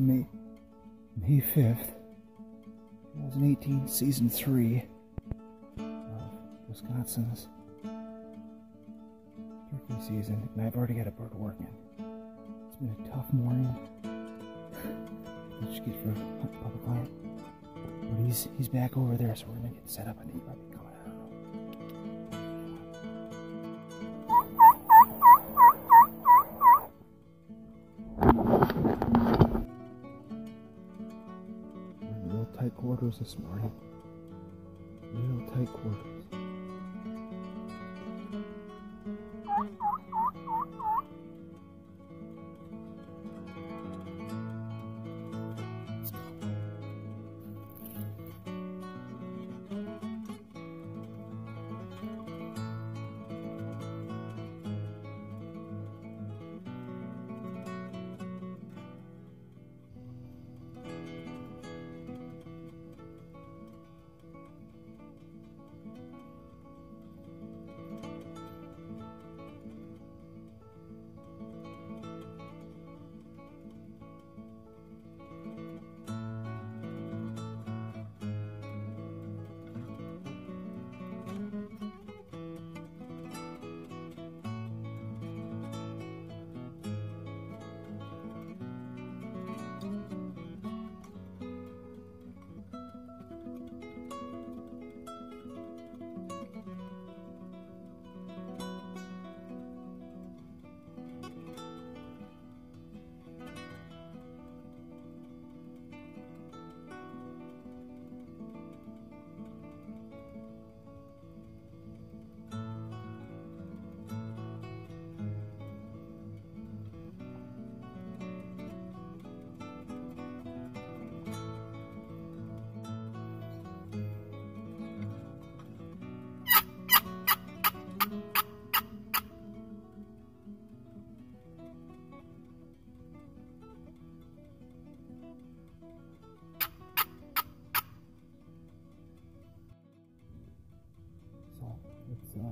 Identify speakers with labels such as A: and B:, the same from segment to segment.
A: May 5th, 2018, Season 3 of Wisconsin's turkey season, and I've already got a bird working. It's been a tough morning. What you get for a public land? But he's back over there, so we're gonna get set up. I think he might be coming. I don't know. We're in real tight quarters this morning. Real tight quarters.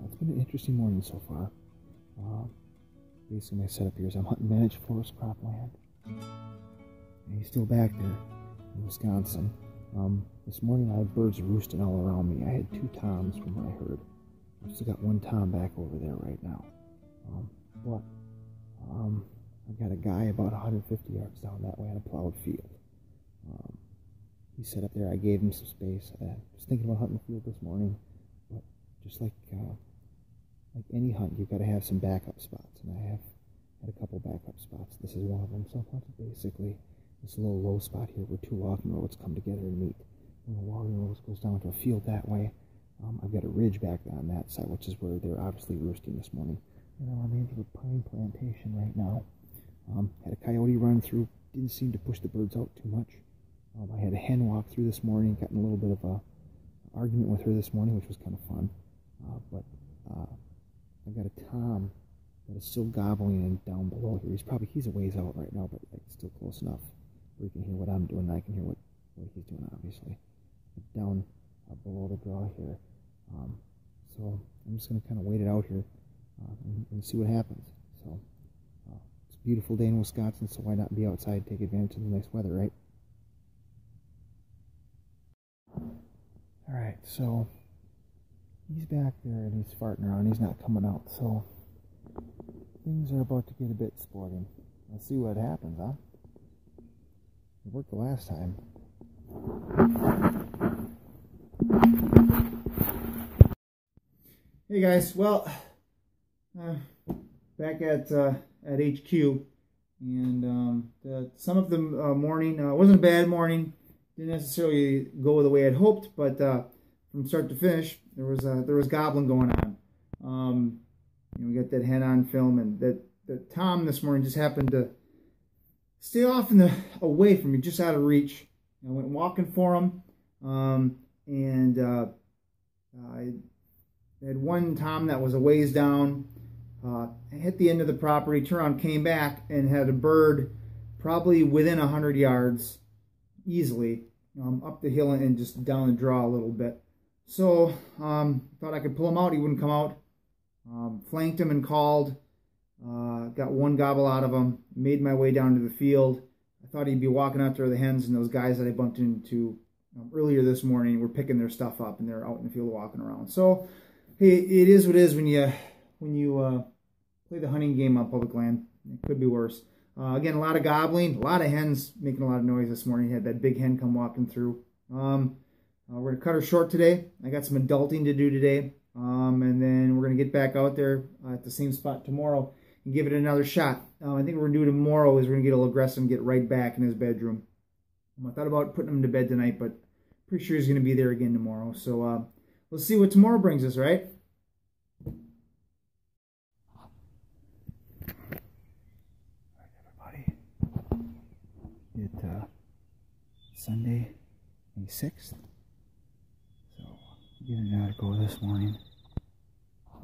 A: It's been an interesting morning so far. Basically, my setup here is I'm hunting managed forest cropland. And he's still back there in Wisconsin. This morning I had birds roosting all around me. I had 2 toms from what I heard. I've still got 1 tom back over there right now. I've got a guy about 150 yards down that way on a plowed field. He set up there. I gave him some space. I was thinking about hunting the field this morning. Just like any hunt, you've got to have some backup spots, and I have had a couple backup spots. This is one of them. So I'm hunting basically this little low spot here where 2 walking roads come together and meet. When the walking road goes down to a field that way, I've got a ridge back on that side, which is where they're obviously roosting this morning. And I'm on the edge of a pine plantation right now. Had a coyote run through. Didn't seem to push the birds out too much. I had a hen walk through this morning. Got in a little bit of a argument with her this morning, which was kind of fun. I've got a tom that is still gobbling and down below here. He's a ways out right now, but still close enough where you can hear what I'm doing and I can hear what he's doing, obviously. But down below the draw here. So I'm just going to kind of wait it out here and see what happens. So it's a beautiful day in Wisconsin, so why not be outside and take advantage of the nice weather, right? Alright, so he's back there and he's farting around. He's not coming out, so things are about to get a bit sporting. Let's see what happens, huh? It worked the last time. Hey guys, well, back at HQ, and some of the morning wasn't a bad morning. Didn't necessarily go the way I'd hoped, but from start to finish, there was gobbling going on. We got that hen on film, and that tom this morning just happened to stay off away from me, just out of reach. I went walking for him, and I had 1 tom that was a ways down. I hit the end of the property, turned around, came back, and had a bird probably within 100 yards, easily, up the hill and just down the draw a little bit. So thought I could pull him out. He wouldn't come out. Flanked him and called. Got 1 gobble out of him. Made my way down to the field. I thought he'd be walking out there with the hens, and those guys that I bumped into earlier this morning were picking their stuff up, and they're out in the field walking around. So, hey, it is what it is when you play the hunting game on public land. It could be worse. Again, a lot of gobbling, a lot of hens making a lot of noise this morning. Had that big hen come walking through. We're going to cut her short today. I got some adulting to do today. And then we're going to get back out there at the same spot tomorrow and give it another shot. I think what we're going to do tomorrow is we're going to get a little aggressive and get right back in his bedroom. I thought about putting him to bed tonight, but pretty sure he's going to be there again tomorrow. So let's see what tomorrow brings us, right? Sunday, May 6th. So, giving it another go this morning. I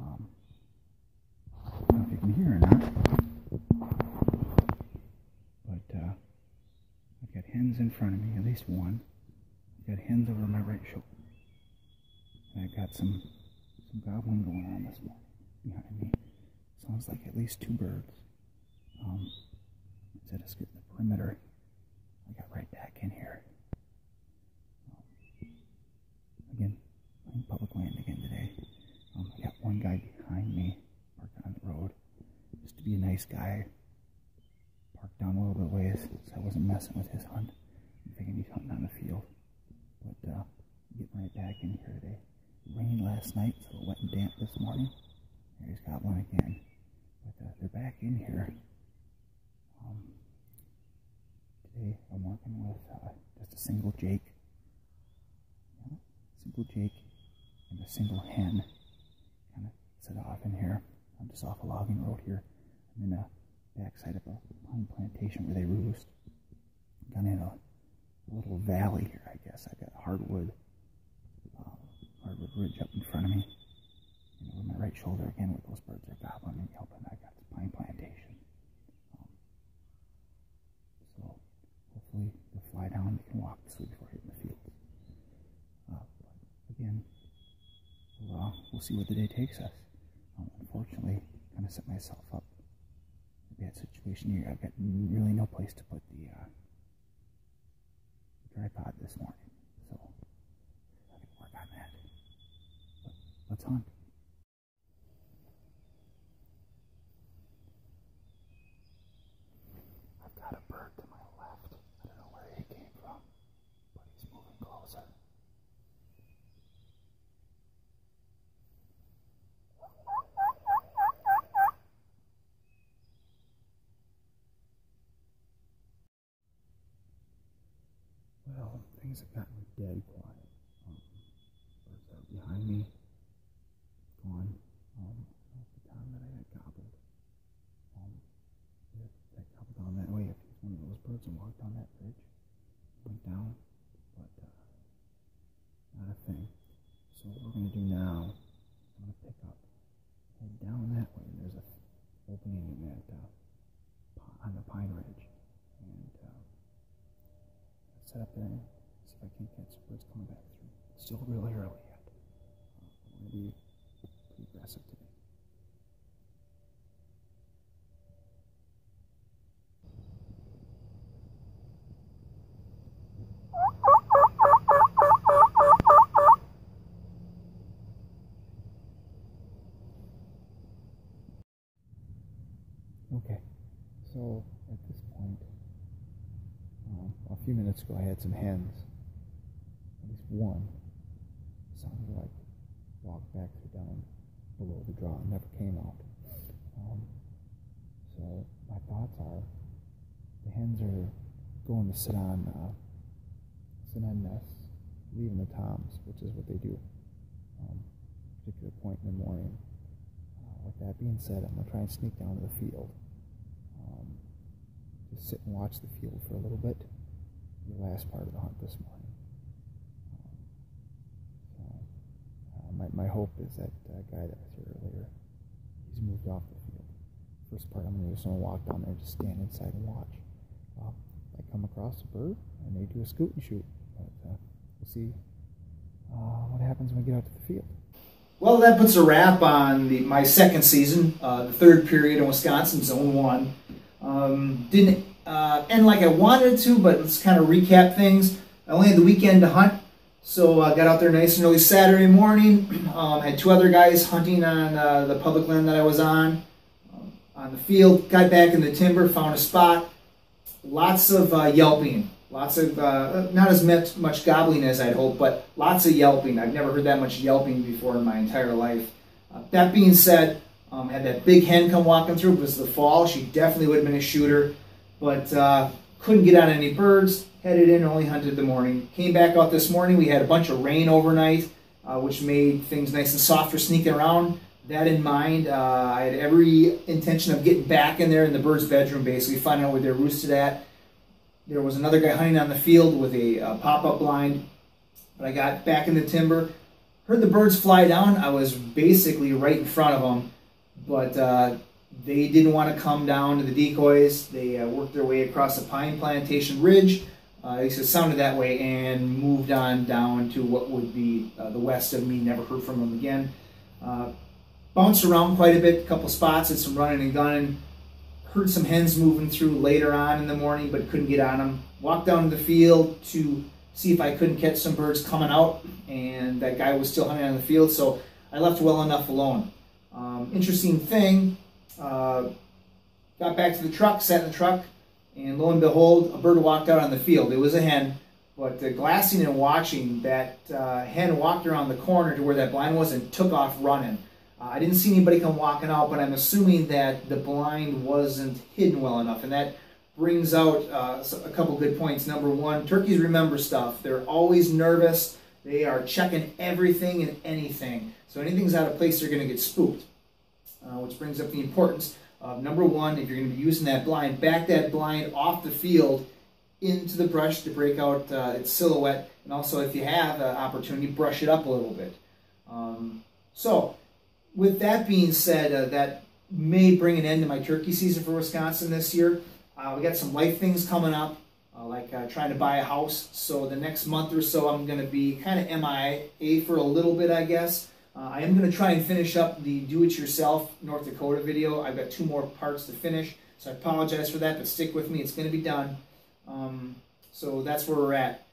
A: don't know if you can hear or not. But, I've got hens in front of me, at least one. I've got hens over my right shoulder. And I've got some gobbling going on this morning behind me. Sounds like at least two birds. Instead of getting the perimeter, I got right back in here. Again, playing public land again today. I got one guy behind me, parked on the road, just to be a nice guy. Parked down a little bit ways, so I wasn't messing with his hunt. I'm thinking he's hunting on the field. But getting right back in here today. It rained last night, so it wet and damp this morning. There he's got one again. But they're back in here. Today I'm working with just a single Jake. Single Jake and a single hen. Kind of set off in here. I'm just off a logging road here. I'm in the backside of a pine plantation where they roost. Kind of in a little valley here, I guess. I've got hardwood ridge up in front of me. Over my right shoulder again where those birds are gobbling and yelping. I've got this pine plantation. So hopefully they'll fly down and they can walk this way before hitting the field. Again, we'll see what the day takes us. Unfortunately, kind of set myself up in a bad situation here. I've got really no place to put the tripod this morning, so I can work on that. But let's hunt. I've got a bird to my left. I don't know where he came from, but he's moving closer. Well, things have gotten dead quiet. Birds are behind me. Gone. The time that I had gobbled. That gobbled down that way. If he's one of those birds and walked down that ridge, went down, but not a thing. So what we're going to do now, I'm going to pick up, head down that way. There's a opening in that on the pine ridge, and set up there and see if I can catch some birds coming back through. It's still really early yet. I'm going to be pretty aggressive today. Okay, so at this point, a few minutes ago I had some hens, at least one, sounded like walked back down below the draw and never came out. So my thoughts are the hens are going to sit on nests, leaving the toms, which is what they do at a particular point in the morning. With that being said, I'm going to try and sneak down to the field. Just sit and watch the field for a little bit. The last part of the hunt this morning. My hope is that guy that was here earlier, he's moved off the field. First part I'm going to do is I'm going to walk down there and just stand inside and watch. I come across a bird, I may do a scoot and shoot. But we'll see what happens when we get out to the field. Well, that puts a wrap on my second season, the third period in Wisconsin, Zone 1. end like I wanted to, but let's kind of recap things. I only had the weekend to hunt, so I got out there nice and early Saturday morning. Had 2 other guys hunting on the public land that I was on the field. Got back in the timber, found a spot. Lots of yelping. Lots of, not as much gobbling as I'd hoped, but lots of yelping. I've never heard that much yelping before in my entire life. That being said, had that big hen come walking through. It was the fall. She definitely would have been a shooter, but couldn't get on any birds. Headed in, only hunted the morning. Came back out this morning. We had a bunch of rain overnight, which made things nice and soft for sneaking around. That in mind, I had every intention of getting back in there in the bird's bedroom, basically finding out where they're roosted at. There was another guy hunting on the field with a pop-up blind, but I got back in the timber, heard the birds fly down. I was basically right in front of them, but they didn't want to come down to the decoys. They worked their way across the pine plantation ridge, at least it sounded that way, and moved on down to what would be the west of me. Never heard from them again. Bounced around quite a bit, a couple spots, did some running and gunning. Heard some hens moving through later on in the morning, but couldn't get on them. Walked down to the field to see if I couldn't catch some birds coming out, and that guy was still hunting on the field, so I left well enough alone. Interesting thing, got back to the truck, sat in the truck, and lo and behold, a bird walked out on the field. It was a hen, but glassing and watching, that hen walked around the corner to where that blind was and took off running. I didn't see anybody come walking out, but I'm assuming that the blind wasn't hidden well enough, and that brings out a couple good points. Number one, turkeys remember stuff. They're always nervous. They are checking everything and anything. So anything's out of place, they're going to get spooked, which brings up the importance of, number one, if you're going to be using that blind, back that blind off the field into the brush to break out its silhouette, and also if you have an opportunity, brush it up a little bit. With that being said, that may bring an end to my turkey season for Wisconsin this year. We got some life things coming up, like trying to buy a house. So the next month or so, I'm going to be kind of MIA for a little bit, I guess. I am going to try and finish up the do-it-yourself North Dakota video. I've got 2 more parts to finish, so I apologize for that, but stick with me. It's going to be done. So that's where we're at.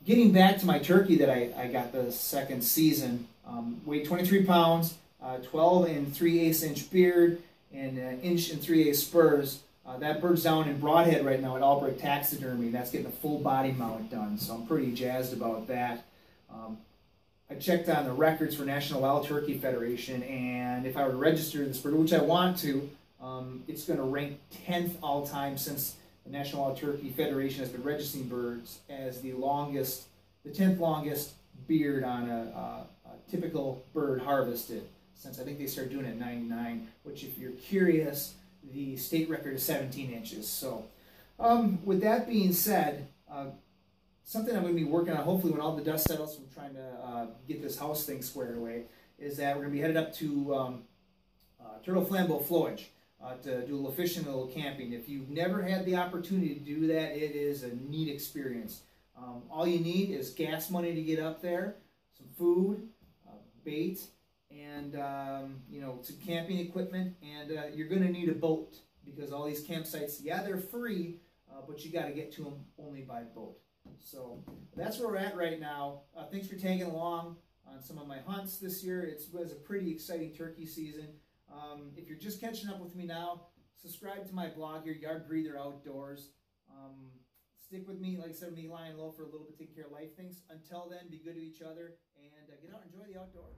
A: Getting back to my turkey that I got the second season, weighed 23 pounds, 12 3/8 inch beard, and 1 3/8 inch spurs. That bird's down in Broadhead right now at Albrecht Taxidermy. That's getting a full body mount done, so I'm pretty jazzed about that. I checked on the records for National Wild Turkey Federation, and if I were to register this bird, which I want to, it's going to rank 10th all time, since the National Wild Turkey Federation has been registering birds as the 10th longest beard on a typical bird harvested, since I think they started doing it in '99, which, if you're curious, the state record is 17 inches. So with that being said, something I'm going to be working on, hopefully when all the dust settles from trying to get this house thing squared away, is that we're going to be headed up to Turtle Flambeau Flowage to do a little fishing and a little camping. If you've never had the opportunity to do that, it is a neat experience. All you need is gas money to get up there, some food, bait, and some camping equipment, and you're going to need a boat, because all these campsites, yeah, they're free, but you got to get to them only by boat. So that's where we're at right now. Thanks for tagging along on some of my hunts this year. It was a pretty exciting turkey season. If you're just catching up with me now, subscribe to my blog here, Yardbreather Outdoors. Stick with me, like I said, me lying low for a little bit, taking care of life things. Until then, be good to each other, and get out and enjoy the outdoors.